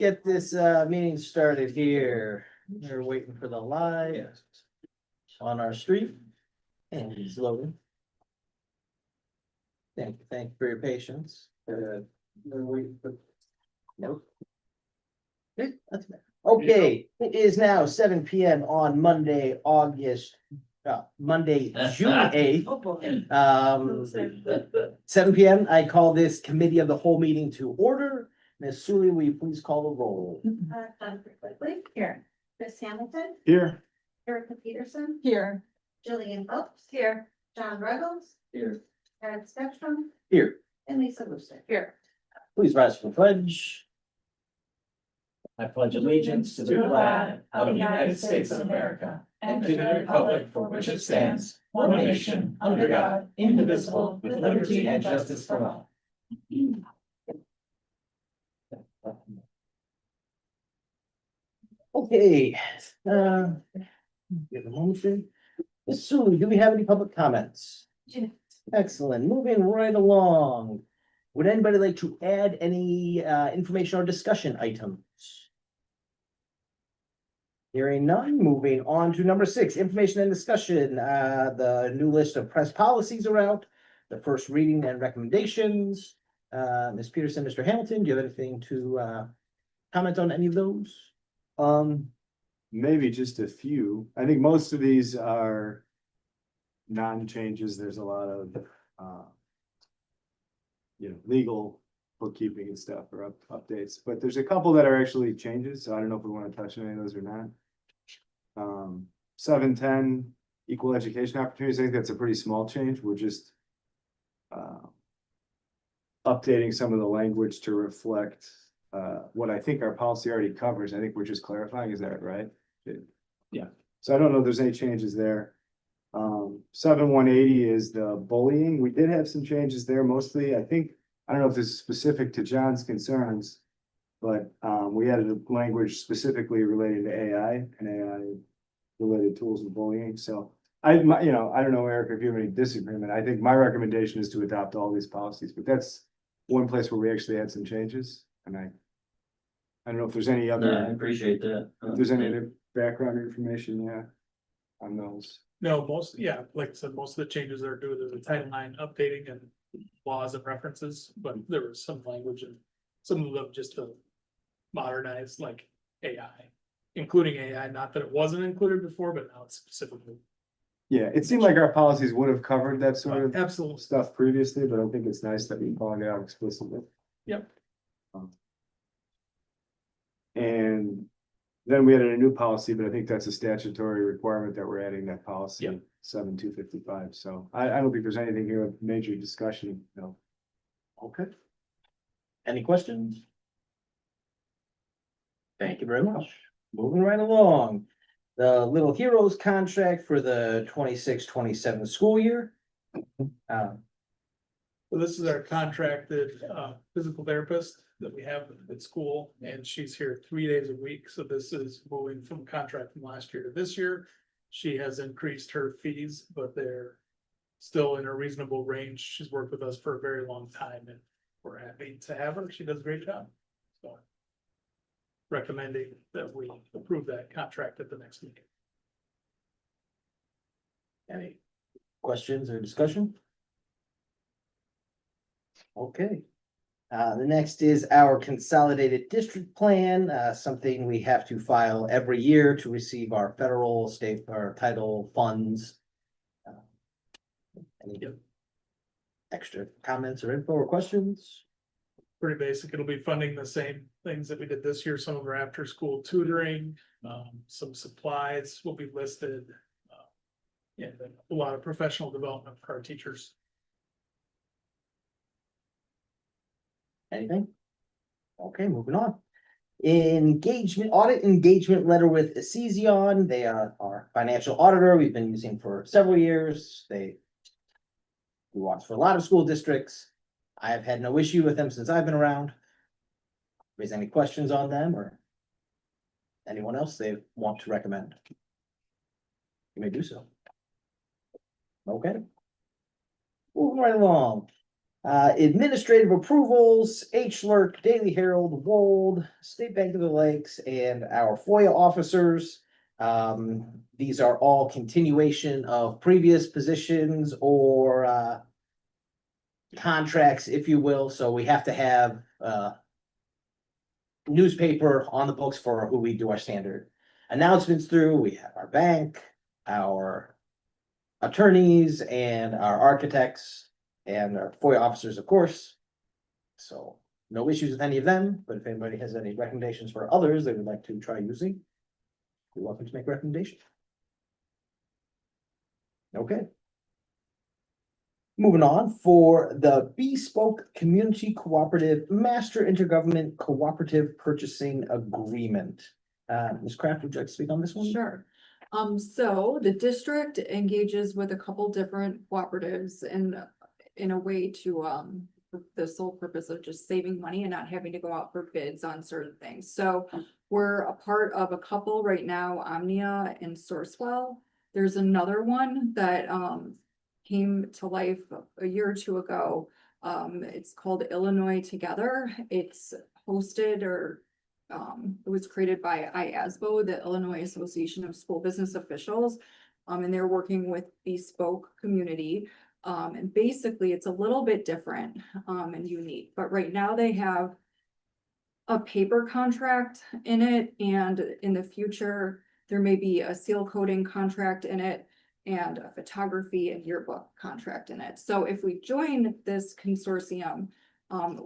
get this meeting started here. We're waiting for the live on our street. And it's loading. Thank you for your patience. We're waiting for. Nope. Okay, that's better. Okay, it is now 7 PM on Monday, June 8th. 7 PM, I call this committee of the whole meeting to order. Ms. Sully, will you please call the roll? Jennifer Quigley. Here. Chris Hamilton. Here. Erica Peterson. Here. Jillian Phillips. Here. John Ruggles. Here. Ed Spectrum. Here, And Lisa Lucic. Here. please rise for the pledge. I pledge allegiance to the flag of the United States of America and to the republic for which it stands, one nation, under God, indivisible, with liberty and justice for all. Okay, give a moment. Ms. Sully, do we have any public comments? Excellent, moving right along. Would anybody like to add any information or discussion items? Hearing none, moving on to number 6, information and discussion. The new list of press policies are out, the first reading and recommendations. Ms. Peterson, Mr. Hamilton, do you have anything to comment on any of those? Maybe just a few. I think most of these are non-changes. There's a lot of, legal bookkeeping and stuff or updates, but there's a couple that are actually changes. So I don't know if we want to touch on any of those or not. 710 equal education opportunities. I think that's a pretty small change. We're just updating some of the language to reflect what I think our policy already covers. I think we're just clarifying. Is that right? Yeah. So I don't know if there's any changes there. 7180 is the bullying. We did have some changes there mostly. I don't know if this is specific to John's concerns, but we added a language specifically related to AI and AI related tools and bullying. So I don't know, Eric, if you have any disagreement. I think my recommendation is to adopt all these policies, but that's one place where we actually had some changes. And I don't know if there's any other. I appreciate that. If there's any other background information, on those. No, like I said, most of the changes are due to the Title IX updating and laws and references, but there was some language and some of them just to modernize like AI, including AI, not that it wasn't included before, but now it's specifically. Yeah, it seemed like our policies would have covered that sort of Absolutely. stuff previously, but I think it's nice that we call it out explicitly. Yep. And then we added a new policy, but I think that's a statutory requirement that we're adding that policy. Yep. 7255. So I don't think there's anything here of major discussion, no. Okay. Any questions? Thank you very much. Moving right along. The Little Heroes contract for the 26-27 school year. So this is our contracted physical therapist that we have at school, and she's here 3 days a week. So this is moving from contract from last year to this year. She has increased her fees, but they're still in a reasonable range. She's worked with us for a very long time, and we're happy to have her. She does a great job. So recommending that we approve that contract at the next meeting. Any questions or discussion? Okay. The next is our consolidated district plan, something we have to file every year to receive our federal, state, or title funds. Any extra comments or info or questions? Pretty basic. It'll be funding the same things that we did this year. Some of our after school tutoring, some supplies will be listed. And a lot of professional development for our teachers. Anything? Okay, moving on. Audit engagement letter with Assisian. They are our financial auditor we've been using for several years. They do audits for a lot of school districts. I have had no issue with them since I've been around. Raise any questions on them or anyone else they want to recommend? You may do so. Okay. Moving right along. Administrative approvals, H-Lurk, Daily Herald, Wold, State Bank of the Lakes, and our FOIA officers. These are all continuation of previous positions or contracts, if you will, so we have to have newspaper on the books for who we do our standard announcements through. We have our bank, our attorneys, and our architects, and our FOIA officers, of course. So no issues with any of them, but if anybody has any recommendations for others they would like to try using, you're welcome to make recommendations. Okay. Moving on, for the Bespoke Community Cooperative Master Intergovernment Cooperative Purchasing Agreement. Ms. Kraft, would you like to speak on this one? Sure. So the district engages with a couple different cooperatives in a way to, for the sole purpose of just saving money and not having to go out for bids on certain things. So we're a part of a couple right now, Omnia and Sourcewell. There's another one that, came to life a year or two ago. It's called Illinois Together. It's hosted or it was created by IASBO, the Illinois Association of School Business Officials. And they're working with Bespoke Community. And basically it's a little bit different and unique, but right now they have a paper contract in it, and in the future, there may be a seal coating contract in it and a photography and yearbook contract in it. So if we join this consortium,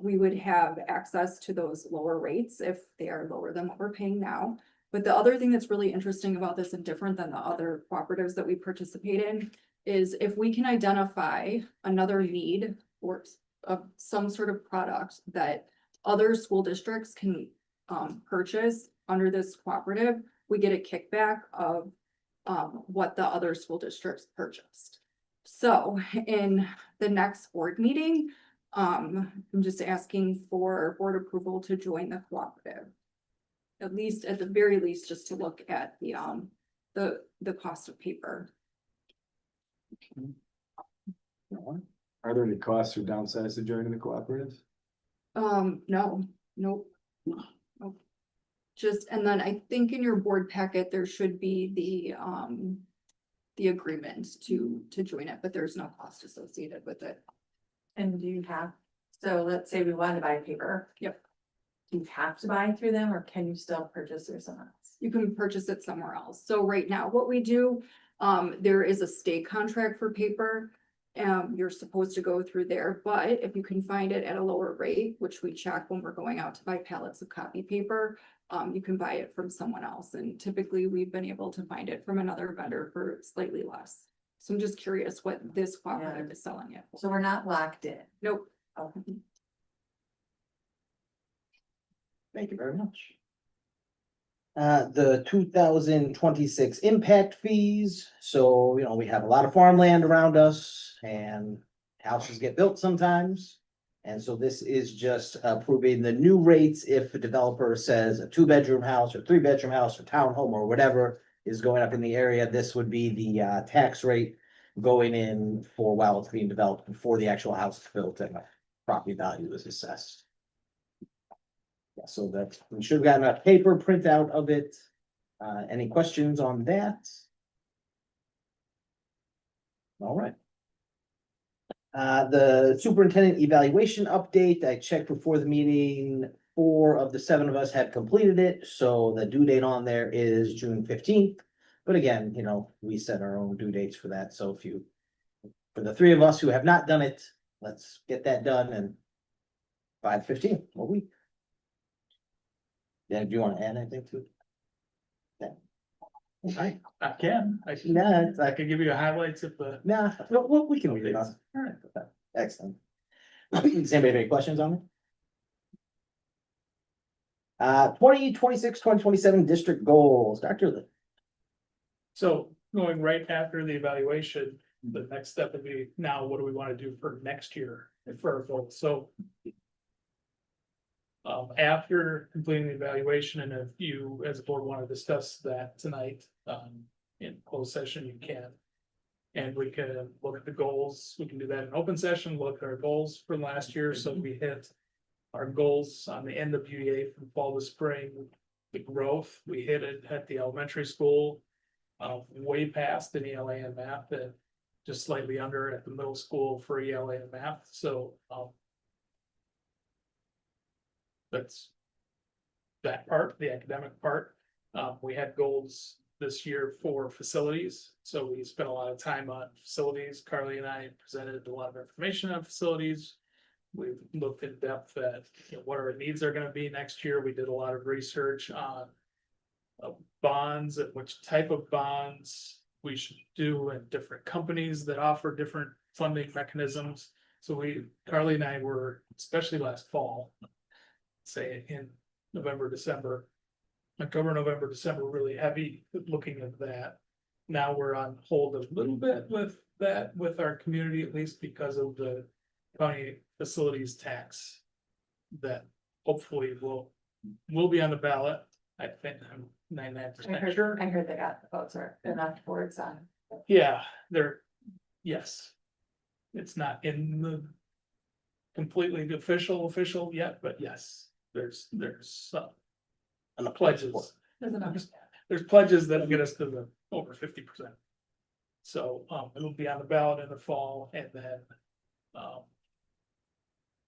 we would have access to those lower rates if they are lower than what we're paying now. But the other thing that's really interesting about this and different than the other cooperatives that we participate in is if we can identify another need or some sort of product that other school districts can purchase under this cooperative, we get a kickback of what the other school districts purchased. So in the next board meeting, I'm just asking for board approval to join the cooperative. At least, at the very least, just to look at the cost of paper. Are there any costs or downsides to joining the cooperative? No, nope. Nope. Just, and then I think in your board packet, there should be the agreement to join it, but there's no cost associated with it. And do you have, so let's say we want to buy paper. Yep. Do you have to buy through them or can you still purchase through someone else? You can purchase it somewhere else. So right now, what we do, there is a state contract for paper. You're supposed to go through there, but if you can find it at a lower rate, which we check when we're going out to buy pallets of copy paper, you can buy it from someone else. And typically we've been able to find it from another vendor for slightly less. So I'm just curious what this cooperative is selling it for. So we're not locked in. Nope. Okay. Thank you very much. The 2026 impact fees. So, you know, we have a lot of farmland around us and houses get built sometimes. And so this is just approving the new rates if a developer says a 2-bedroom house or 3-bedroom house or townhome or whatever is going up in the area. This would be the tax rate going in for while it's being developed before the actual house is built and the property value is assessed. Yeah, so that we should have gotten a paper printout of it. Any questions on that? All right. The superintendent evaluation update, I checked before the meeting, 4 of the 7 of us had completed it, so the due date on there is June 15th. But again, you know, we set our own due dates for that, so if you, for the 3 of us who have not done it, let's get that done and by the 15th, what week? Yeah, do you want to add anything to it? Yeah. I can, Nah, it's I like, can give you highlights of the. nah, we can read it on. All right, excellent. Does anybody have any questions on it? 2026, 2027 district goals, Dr. Lee. So going right after the evaluation, the next step would be now, what do we want to do for next year and for our goals? So. After completing the evaluation, and if you as a board want to discuss that tonight, in closed session, you can. And we can look at the goals, we can do that in open session, look at our goals for last year, so we hit. Our goals on the NWEA from fall to spring, the growth, we hit it at the elementary school. Way past in ELA and math, and just slightly under at the middle school for ELA and math, so, that's. That part, the academic part, we had goals this year for facilities, so we spent a lot of time on facilities. Carly and I presented a lot of information on facilities. We've looked in depth at, what our needs are gonna be next year. We did a lot of research on. Bonds and which type of bonds we should do, and different companies that offer different funding mechanisms. So Carly and I were, especially last fall. Say in November, December. October, November, December, really heavy looking at that. Now we're on hold a little bit with that, with our community, at least because of the county facilities tax. That hopefully will be on the ballot. I think I'm 99% sure. I heard they got the votes or enough words on. Yeah, yes. It's not in the. Completely official yet, but yes, there's And the pledges. There's enough. There's pledges that'll get us to the over 50%. So, it'll be on the ballot in the fall, and then,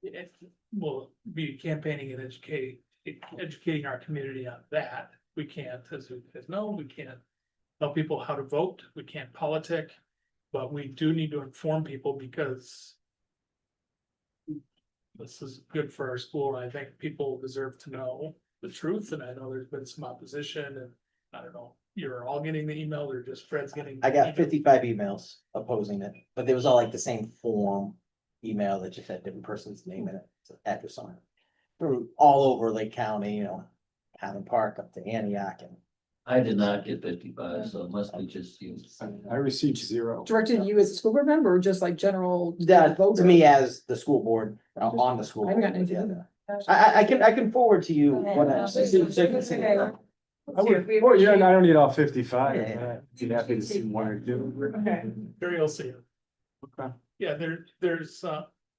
it will be campaigning and educating our community on that. We can't, as no, we can't tell people how to vote, we can't politic, but we do need to inform people because. This is good for our school, and I think people deserve to know the truth, and I know there's been some opposition, and I don't know, you're all getting the email, or just Fred's getting. I the got email? 55 emails opposing it, but it was all like the same form email that just had different person's name in it, address on it. From all over Lake County, Highland Park up to Antioch, and I did not get 55, so it must be just you. I received 0. Directed to you as a school board member or just like general? that voter? to me as the school board, on the school. I haven't gotten board, anything. yeah. I can forward to you what I. so you can see. I don't need all 55. Yeah. I'd be happy to see 1 or 2. Okay. Sure, you'll see it. Okay. Yeah, there's,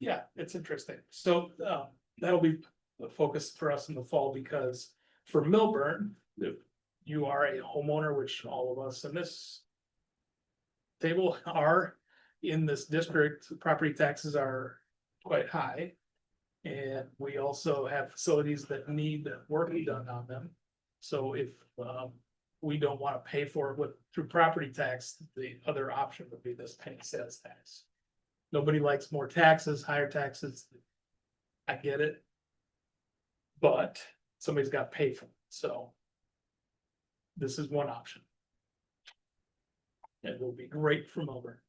yeah, it's interesting. So, that'll be the focus for us in the fall, because for Milburn, if you are a homeowner, which all of us in this table are in this district, property taxes are quite high. And we also have facilities that need work done on them. So if, we don't want to pay for it through property tax, the other option would be this paying sales tax. Nobody likes more taxes, higher taxes. I get it. But somebody's got to pay for it, so. This is one option. It will be great for Melbourne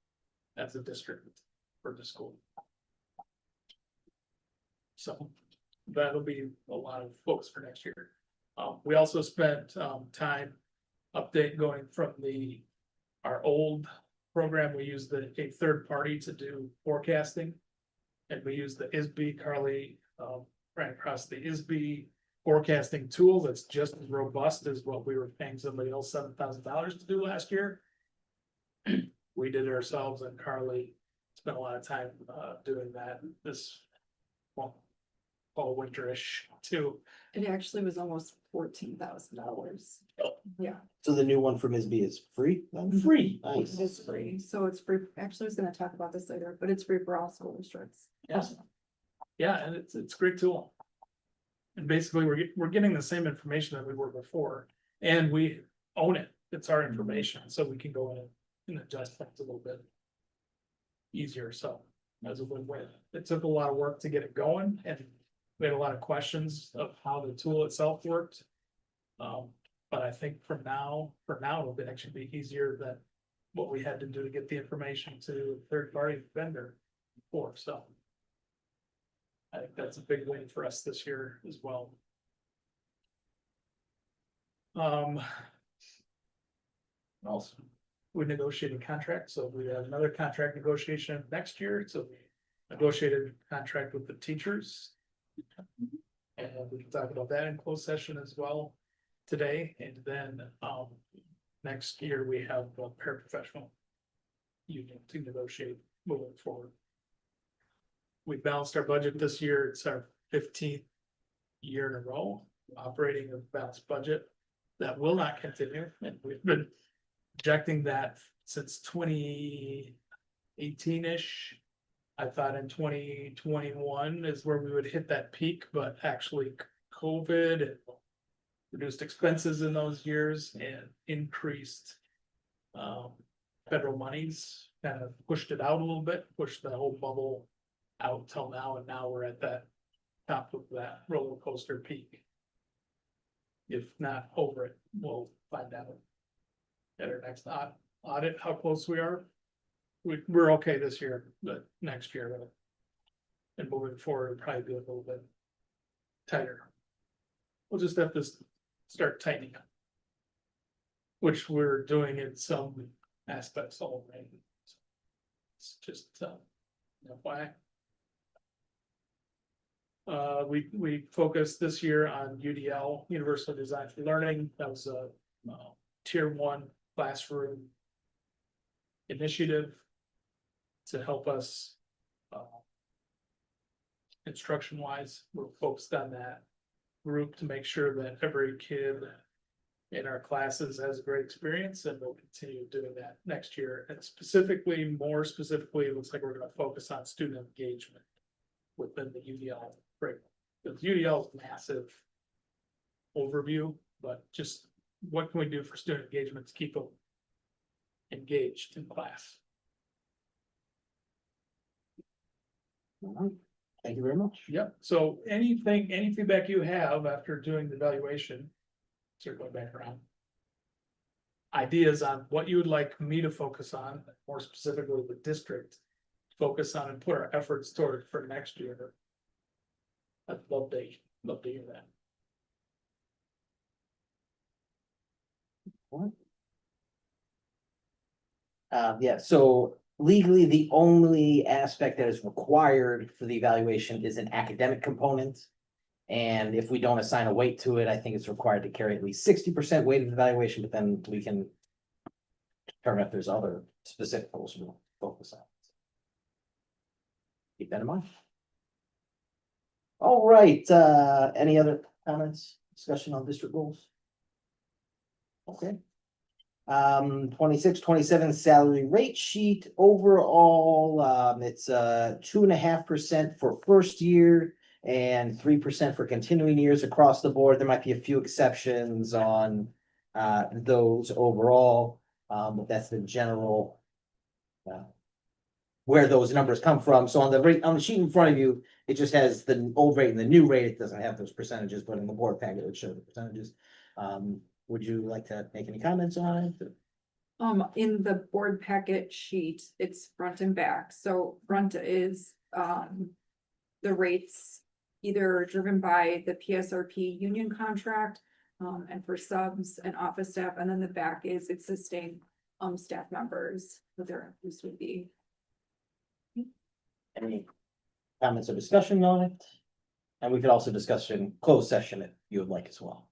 as a district for the school. So that'll be a lot of focus for next year. We also spent time going from our old program. We used a third party to do forecasting. And we used the ISB. Carly ran across the ISB forecasting tool that's just as robust as what we were paying somebody else $7,000 to do last year. We did it ourselves, and Carly spent a lot of time doing that this fall winterish too. It actually was almost $14,000. Yeah, So the new one from ISB is free? then? Free. Nice. it is free, so it's free. Actually, I was gonna talk about this later, but it's free for all school districts. Yes. Yeah, and it's a great tool. And basically, we're getting the same information that we were before, and we own it. It's our information, so we can go in and adjust things a little bit easier. So as a win-win, it took a lot of work to get it going, and we had a lot of questions of how the tool itself worked. But I think for now, it'll actually be easier than what we had to do to get the information to a third-party vendor before. So I think that's a big win for us this year as well. Also, we negotiated contracts, so we have another contract negotiation next year, so we negotiated a contract with the teachers. And we can talk about that in closed session as well today, and then next year we have a paraprofessional union to negotiate moving forward. We balanced our budget this year. It's our 15th year in a row operating a balanced budget. That will not continue, and we've been projecting that since 2018-ish. I thought in 2021 is where we would hit that peak, but actually COVID and reduced expenses in those years and increased federal monies kind of pushed it out a little bit, pushed the whole bubble out till now, and now we're at that top of that roller coaster peak. If not over it, we'll find out at our next audit how close we are. We're okay this year, but next year and moving forward, it'll probably be a little bit tighter. We'll just have to start tightening up, which we're doing in some aspects already. It's just FYI. We focused this year on UDL, Universal Design for Learning. That was a tier 1 classroom initiative to help us instruction wise. We're focused on that group to make sure that every kid in our classes has a great experience, and we'll continue doing that next year. And specifically, more specifically, it looks like we're going to focus on student engagement within the UDL curriculum. The UDL is a massive overview, but just what can we do for student engagement to keep them engaged in class? All right. Thank you very much. Yep, so any feedback you have after doing the evaluation, circling back around. Ideas on what you would like me to focus on, more specifically the district, focus on and put our efforts toward for next year. I'd love to hear that. Yeah, so legally, the only aspect that is required for the evaluation is an academic component. And if we don't assign a weight to it, I think it's required to carry at least 60% weighted evaluation, but then we can determine if there's other specific goals we'll focus on. Keep that in mind. All right, any other comments, discussion on district goals? Okay. 26-27 salary rate sheet overall, it's 2.5% for first year and 3% for continuing years across the board. There might be a few exceptions on those overall, but that's the general where those numbers come from. So on the rate on the sheet in front of you, it just has the old rate and the new rate. It doesn't have those percentages, but in the board packet, it would show the percentages. Would you like to make any comments on it? In the board packet sheet, it's front and back. So front is the rates either driven by the PSRP union contract and for subs and office staff, and then the back is existing staff members, what their increase would be. Any comments or discussion on it? And we could also discuss in closed session if you would like as well.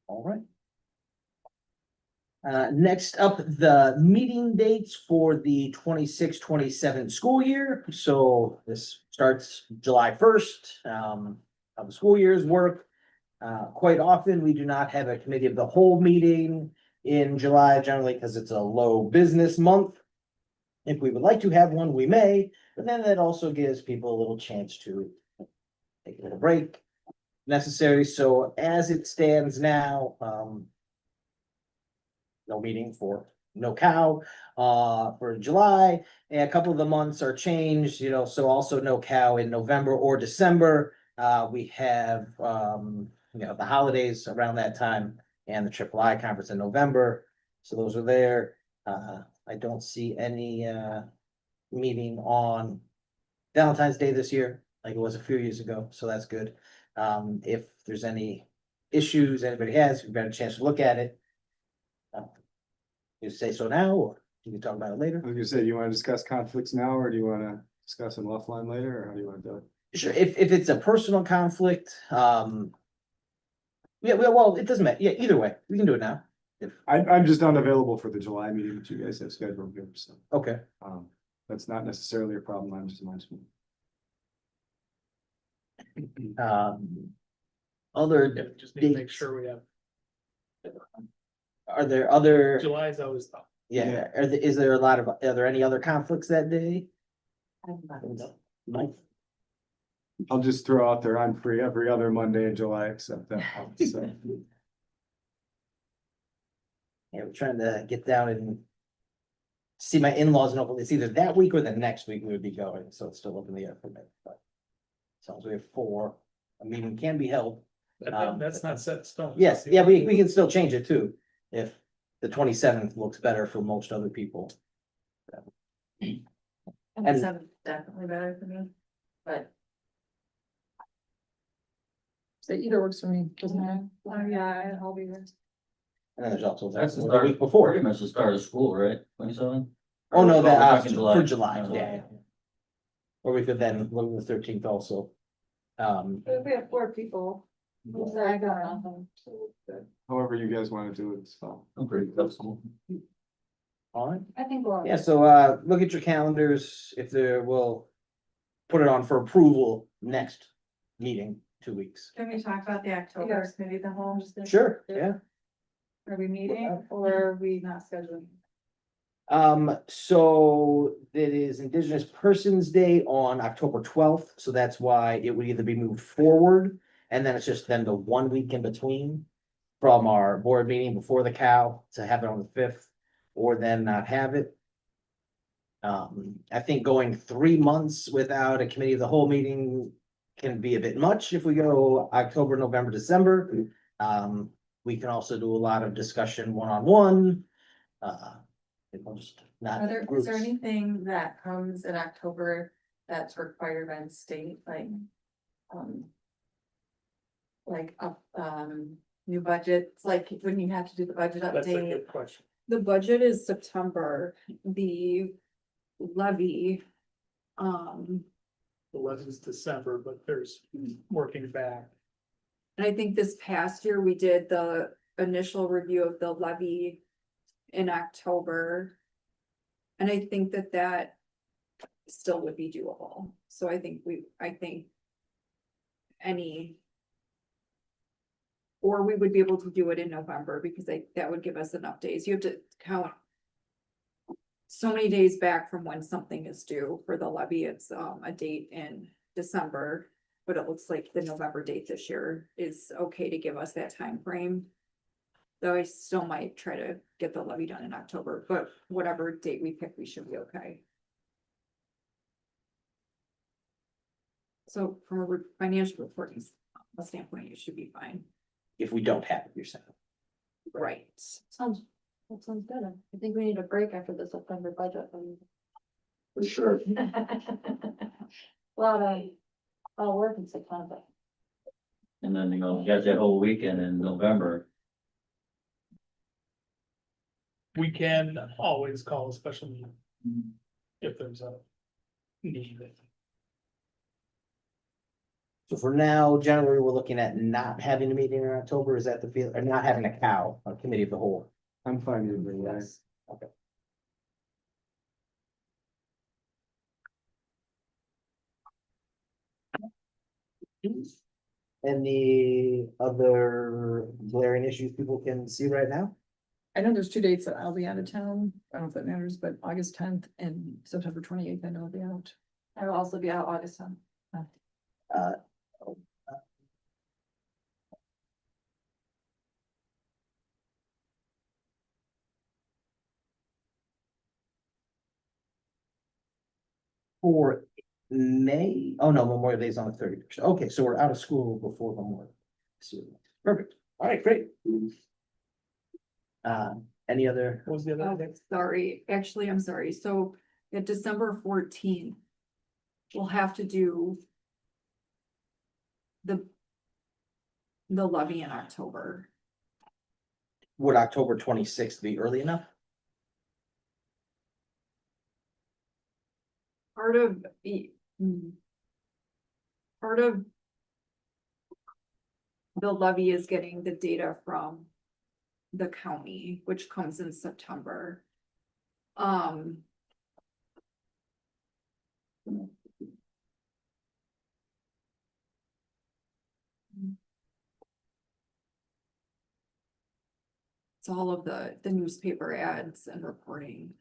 All right. Next up, the meeting dates for the 26-27 school year. So this starts July 1st. How the school years work. Quite often, we do not have a committee of the whole meeting in July, generally because it's a low business month. If we would like to have one, we may, but then that also gives people a little chance to take a little break necessary. So as it stands now, no meeting for no cow for July, and a couple of the months are changed, you know, so also no cow in November or December. We have you know, the holidays around that time and the III conference in November, so those are there. I don't see any meeting on Valentine's Day this year like it was a few years ago, so that's good. If there's any issues anybody has, we've got a chance to look at it. You say so now, or you can talk about it later. I was gonna say, do you want to discuss conflicts now, or do you want to discuss them offline later, or how do you want to do it? Sure, if it's a personal conflict, Yeah, well, it doesn't matter. Yeah, either way, we can do it now. I'm just unavailable for the July meeting that you guys have scheduled here, so, Okay. that's not necessarily a problem, I'm just mentioning. Other, Yeah, just need to make dates. sure we have, are there other, July's always tough. yeah, is there a lot of, are there any other conflicts that day? Mike? I'll just throw out there, I'm free every other Monday in July except that one, so. Yeah, we're trying to get down and see my in-laws, and it's either that week or the next week we would be going, so it's still up in the air for me, but. As long as we have 4, a meeting can be held. That's not set in stone. Yes, yeah, we can still change it too, if the 27th looks better for most other people. And And- the seventh definitely better for me, but. So either works for me, doesn't matter. Oh, yeah, I'll be there. And then there's also That's the the start, week before. pretty much the start of school, right? 27? Oh, no, We're that, talking for July, Oh, yeah. Or we could then look at the 13th also. If we have 4 people. I got nothing. However you guys wanna do it, it's fine. I'm pretty flexible. all right. I think we're. Yeah, so look at your calendars, if there will put it on for approval next meeting, 2 weeks. Can we talk about the October committee of the whole? Just gonna- Sure, yeah. Are we meeting or are we not scheduling? So it is Indigenous Persons Day on October 12th, so that's why it would either be moved forward. And then it's just then the 1 week in between from our board meeting before the cow to have it on the 5th, or then not have it. I think going 3 months without a committee of the whole meeting can be a bit much if we go October, November, December. We can also do a lot of discussion one-on-one. People just not Is there groups. anything that comes in October that's required by the state, um. New budgets, like when you have to do the budget That's a update? good question. The budget is September, the levy. The levy's December, but there's working back. And I think this past year, we did the initial review of the levy in October. And I think that still would be doable. So I think any. Or we would be able to do it in November because that would give us enough days. You have to count. So many days back from when something is due for the levy. It's a date in December. But it looks like the November date this year is okay to give us that time frame. Though I still might try to get the levy done in October, but whatever date we pick, we should be okay. So from a financial reporting standpoint, you should be fine. If we don't have it, you're saying. Right. That sounds good. I think we need a break after the September budget. For sure. I'll work in September. And then, you got that whole weekend in November. We can always call a special meeting if there's a need. So for now, generally, we're looking at not having a meeting in October, is that the feel, or not having a cow, a committee of the whole? I'm fine either way. Yes. Okay. Any other glaring issues people can see right now? I know there's 2 dates that I'll be out of town. I don't know if that matters, but August 10th and September 28th, I know I'll be out. I will also be out August 10th. For May, oh no, Memorial Day is on the 31st. Okay, so we're out of school before Memorial. Perfect, all right, great. Any other? What was the other Oh, thing? sorry, actually, I'm sorry. So at December 14th. We'll have to do. The levy in October. Would October 26th be early enough? Part of. Part of. the levy is getting the data from the county, which comes in September. It's all of the newspaper ads and reporting,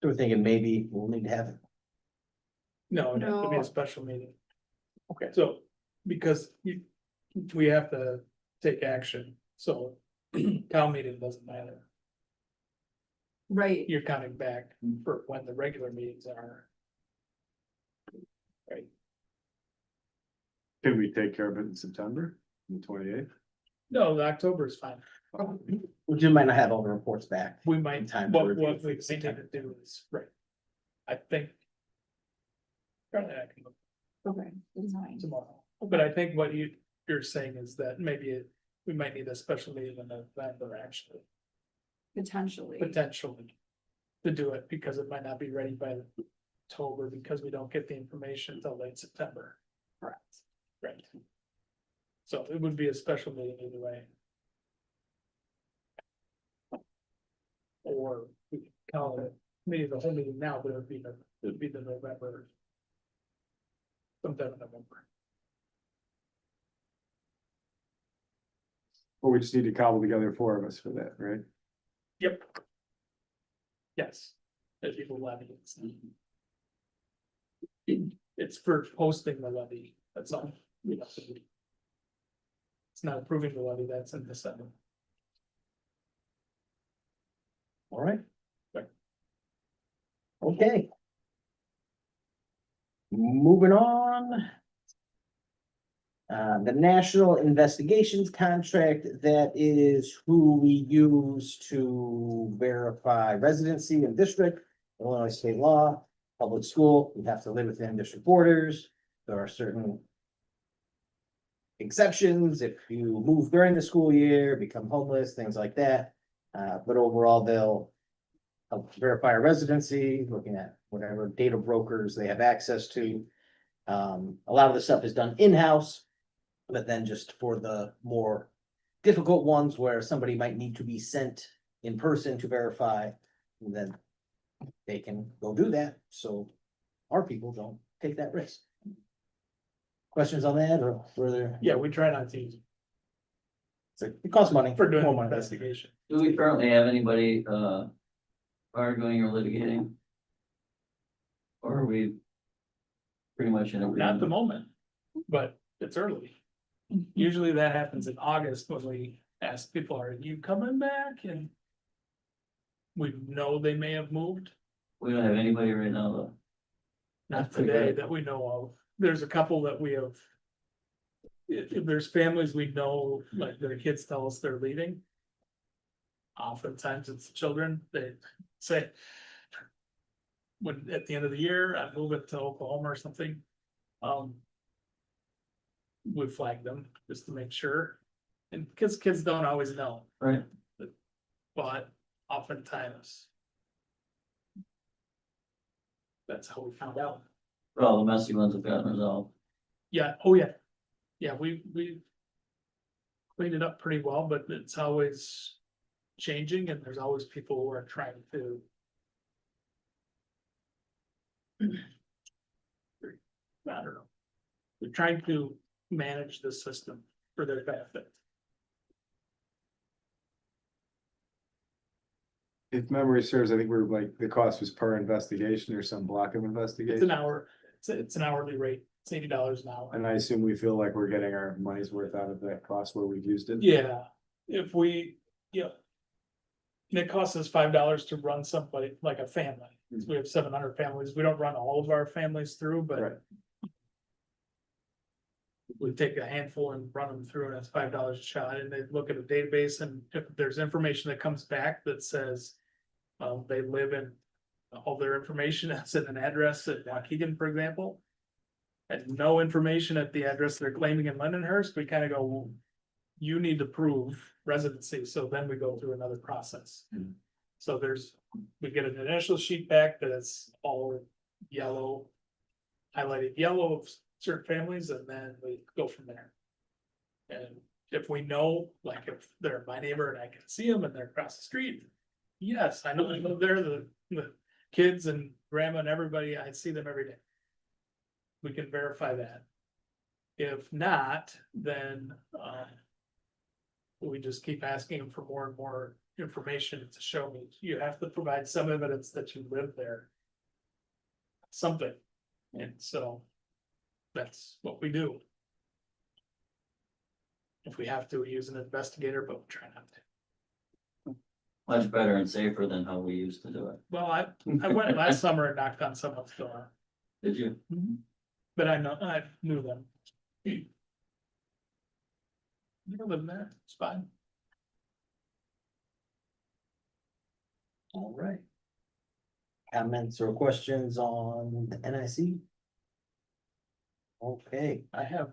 So we're thinking maybe we'll need to have, No, it'd have to be No. a special meeting. Okay. So, because we have to take action, so town meeting doesn't matter. right? You're coming back for when the regular meetings are. Right, Can we take care of it in September, the 28th? no, the October is fine. we just might not have all the reports back. We might, Time to what review we for need to September. do is, right. I think. Probably I can look Okay, that's fine. tomorrow, but I think what you're saying is that maybe we might need a special meeting in November, actually, Potentially. potentially. To do it, because it might not be ready by October, because we don't get the information until late September. Correct. Right. So it would be a special meeting either way. Or we could call it, maybe the whole meeting now, but it'd be the November. Sometime in November. Or we just need to cobble together 4 of us for that, right? Yep. Yes. If people levy it's for posting the levy, that's all. We have to do. It's not approving the levy, that's in December. All right. Right. Okay. Moving on. The National Investigations Contract, that is who we use to verify residency in district, Illinois state law, public school, we have to live within district borders. There are certain exceptions if you move during the school year, become homeless, things like that. But overall, they'll help verify a residency, looking at whatever data brokers they have access to. A lot of the stuff is done in-house, but then just for the more difficult ones where somebody might need to be sent in person to verify, then they can go do that, so our people don't take that risk. Questions on that, or further? Yeah, we try not to use It costs money. for doing more an money. investigation. Do we currently have anybody, arguing or litigating? Or are we pretty much in Not at the agreement? moment, but it's early. Usually that happens in August when we ask people, are you coming back? And we know they may have moved, We don't have anybody right now, though. not That's pretty today good. that we know of. There's a couple that we have. If there's families we know, like their kids tell us they're leaving. Oftentimes it's children, they say. When at the end of the year, I move it to Oklahoma or something. We flag them just to make sure. And kids don't always know, Right. but oftentimes. That's how we found out. But all the messy ones have gotten resolved. Yeah, oh yeah. Yeah, we cleaned it up pretty well, but it's always changing and there's always people who are trying to. I don't know. They're trying to manage the system for their benefit. If memory serves, I think we're like, the cost was per investigation or some block of It's investigation. an hour, it's an hourly rate, it's $80 an hour. And I assume we feel like we're getting our money's worth out of that cost where we've used it. Yeah, if we, yeah. And it costs us $5 to run somebody like a family. We have 700 families. We don't run all of our families through, Right. but. We take a handful and run them through and it's $5 a shot and they look at a database and if there's information that comes back that says. They live in, all their information is in an address at Waukegan, for example. And no information at the address they're claiming in Lindenhurst, we kind of go, well, you need to prove residency, so then we go through another process. Hmm. So we get an initial sheet back that is all yellow, highlighted yellow of certain families, and then we go from there. And if we know, like if they're my neighbor and I can see them and they're across the street, yes, I know they're the kids and grandma and everybody, I see them every day. We can verify that. If not, then, we just keep asking them for more and more information to show me, you have to provide some evidence that you live there. Something, and so that's what we do. If we have to, we use an investigator, but we try not to. Much better and safer than how we used to do it. Well, I went last summer and knocked on someone's door, Did you? but I knew them. You don't live there, it's fine. All right. Comments or questions on the NIC? Okay, I have,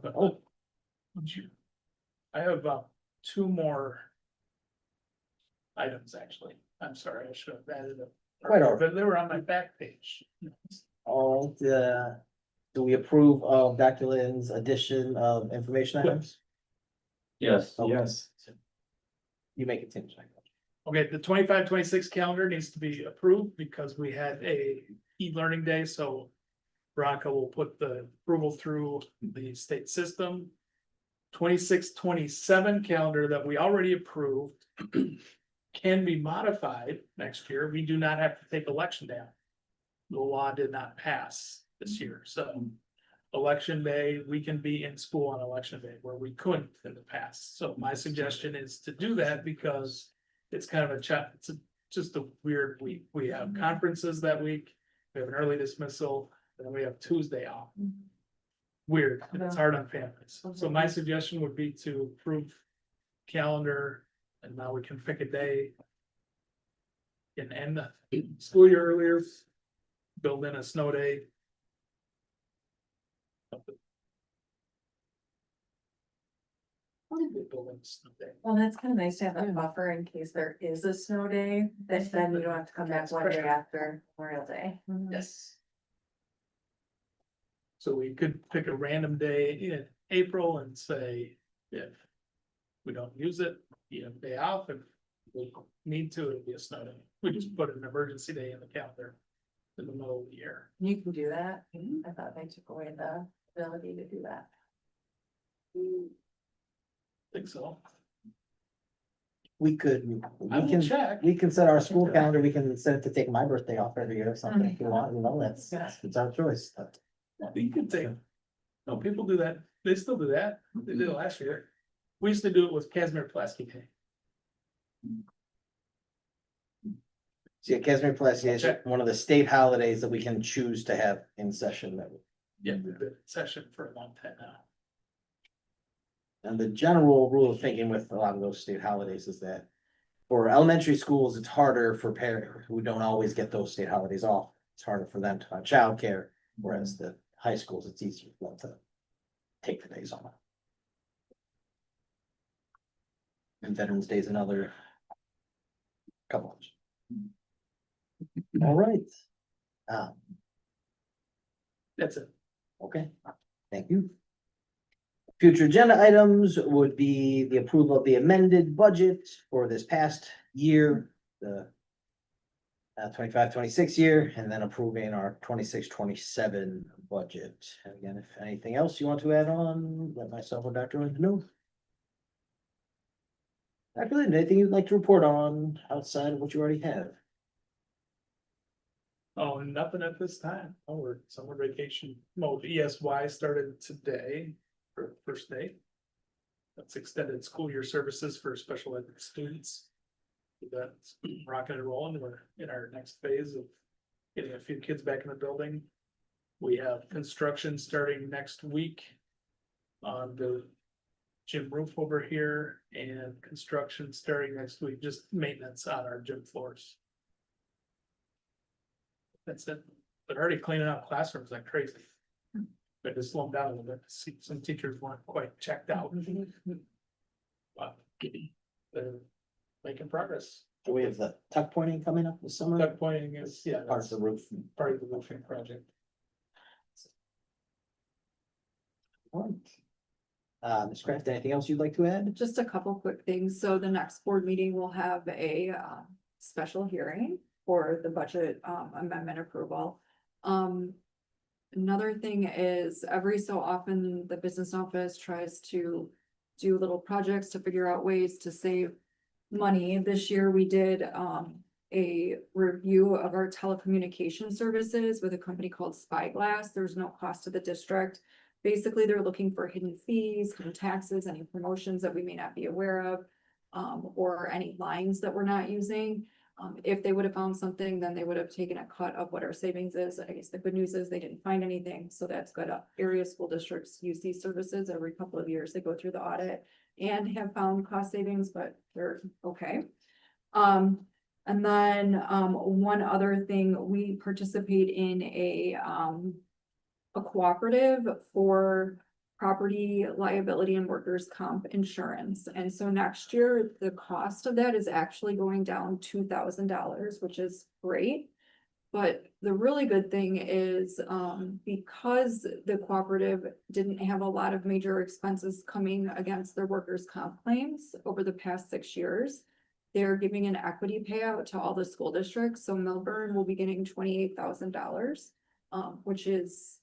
I have, two more. Items, actually, I'm sorry, I should have added them. Quite all right. But they were on my back page. all the, do we approve of Dr. Lynn's addition of information items? Yes. Okay. Yes. You make it seem like. Okay, the 25-26 calendar needs to be approved because we had a e-learning day, so. Veronica will put the approval through the state system. 26-27 calendar that we already approved. Can be modified next year. We do not have to take election day. The law did not pass this year, so. Election day, we can be in school on election day where we couldn't in the past. So my suggestion is to do that because it's kind of just a weird week. We have conferences that week. We have an early dismissal, then we have Tuesday off. Weird, and it's hard on families. So my suggestion would be to approve calendar, and now we can pick a day. And end the school year earlier, build in a snow day. Build in a snow day. Well, that's kind of nice to have a buffer in case there is a snow day, that then you don't have to come back one day after Memorial Day. Yes. So we could pick a random day in April and say, if we don't use it, you have a day off, if we need to, it'll be a snow day. We just put an emergency day in the calendar in the middle of the year. You can do that. I thought they took away the ability to do that. Think so. We could, I will check. we can set our school calendar, we can set it to take my birthday off every year or something if you want, that's, it's our choice. You could take, no, people do that. They still do that. They did it last year. We used to do it with Casimir Pulaski Day. See, Casimir Pulaski is one of the state holidays that we can choose to have in session. Yeah, we've been in session for a long time now. And the general rule of thinking with a lot of those state holidays is that for elementary schools, it's harder for parents who don't always get those state holidays off. It's harder for them to have childcare, whereas the high schools, it's easier for them to take the days off. And Veterans Day is another couple of. All right. That's it. Okay, thank you. Future agenda items would be the approval of the amended budget for this past year, the 25-26 year, and then approving our 26-27 budget. And again, if anything else you want to add on, let myself or Dr. Lynn know. Dr. Lynn, anything you'd like to report on outside of what you already have? Oh, and nothing at this time. Oh, we're summer vacation mode. ESY started today for the first day. That's extended school year services for special ed students. That's rocking and rolling. We're in our next phase of getting a few kids back in the building. We have construction starting next week on the gym roof over here, and construction starting next week, just maintenance on our gym floors. That's it. They're already cleaning out classrooms like crazy. But to slow them down a little bit, see, some teachers weren't quite checked out. But they're making progress. Do we have the tuck pointing coming up this summer? Duck pointing is, yeah, Part of that's the roof. part of the roofing project. Ms. Kraft, anything else you'd like to add? Just a couple quick things. So the next board meeting will have a special hearing for the budget amendment approval. Another thing is every so often, the business office tries to do little projects to figure out ways to save money. This year, we did a review of our telecommunication services with a company called Spyglass. There's no cost to the district. Basically, they're looking for hidden fees, hidden taxes, any promotions that we may not be aware of, or any lines that we're not using. If they would have found something, then they would have taken a cut of what our savings is. I guess the good news is they didn't find anything, so that's good. Area school districts use these services every couple of years. They go through the audit and have found cost savings, but they're okay. And then, one other thing, we participate in a cooperative for property liability and workers' comp insurance. And so next year, the cost of that is actually going down $2,000, which is great. But the really good thing is, because the cooperative didn't have a lot of major expenses coming against their workers' comp claims over the past 6 years, they're giving an equity payout to all the school districts. So Milburn will be getting $28,000, which is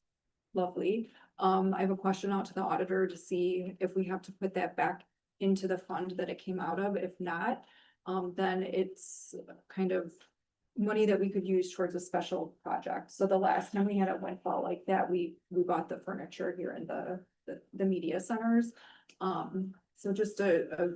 lovely. I have a question out to the auditor to see if we have to put that back into the fund that it came out of. If not, then it's kind of money that we could use towards a special project. So the last time we had a windfall like that, we bought the furniture here in the media centers. So just a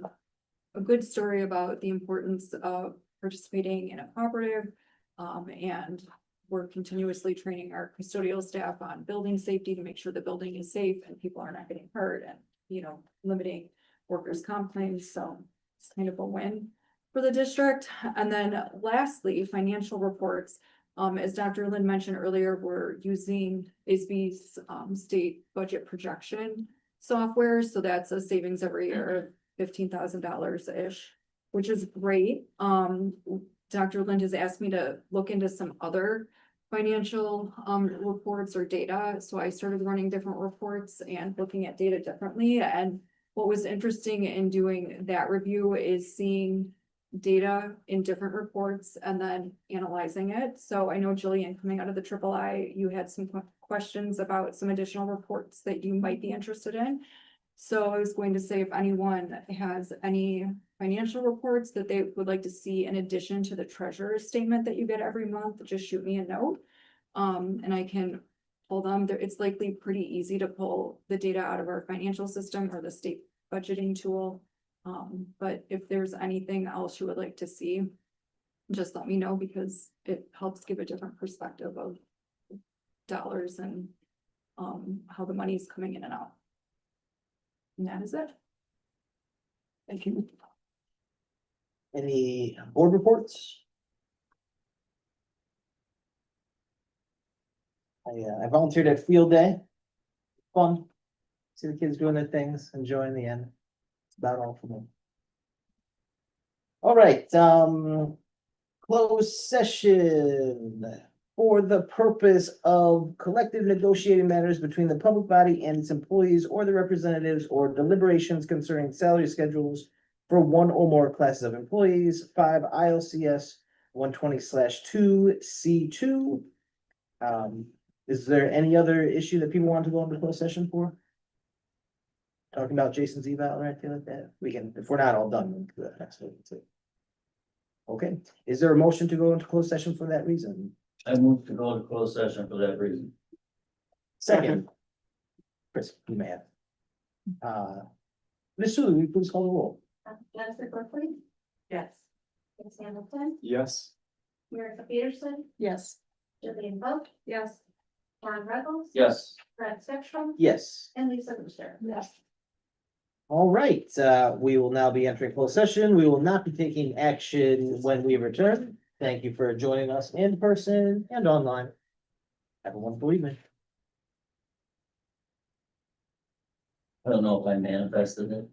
good story about the importance of participating in a cooperative, and we're continuously training our custodial staff on building safety to make sure the building is safe and people are not getting hurt and, limiting workers' comp claims. So it's kind of a win for the district. And then lastly, financial reports. As Dr. Lynn mentioned earlier, we're using ISB's state budget projection software. So that's a savings every year of $15,000-ish, which is great. Dr. Lind has asked me to look into some other financial reports or data. So I started running different reports and looking at data differently. And what was interesting in doing that review is seeing data in different reports and then analyzing it. So I know Jillian, coming out of the III, you had some questions about some additional reports that you might be interested in. So I was going to say, if anyone has any financial reports that they would like to see in addition to the treasurer's statement that you get every month, just shoot me a note. And I can pull them. It's likely pretty easy to pull the data out of our financial system or the state budgeting tool. But if there's anything else you would like to see, just let me know, because it helps give a different perspective of dollars and how the money is coming in and out. And that is it. Thank you. Any board reports? I volunteered at field day. Fun. See the kids doing their things, enjoying the end. It's about all for me. All right, closed session for the purpose of collective negotiating matters between the public body and its employees or the representatives, or deliberations concerning salary schedules for one or more classes of employees, 5 ILCS 120/2C2. Is there any other issue that people want to go into closed session for? Talking about Jason's eval or anything like that? We can, if we're not all done, we can do that next week too. Okay, is there a motion to go into closed session for that reason? I move to go to closed session for that reason. Second. Chris, you may have. Ms. Sulu, will you please call the roll? Jennifer Berkeley, Yes. Chris Hamilton, Yes. Erica Peterson, Yes. Jillian Vogt, Yes. John Reynolds. Yes. Brad Sexton, Yes. and Lisa Booster. Yes. All right, we will now be entering closed session. We will not be taking action when we return. Thank you for joining us in person and online. Have a wonderful evening. I don't know if I manifested it.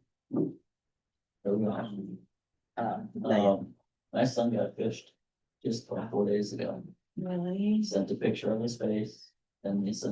My son got fished just 4 days ago. Really? Sent a picture of his face, and he sent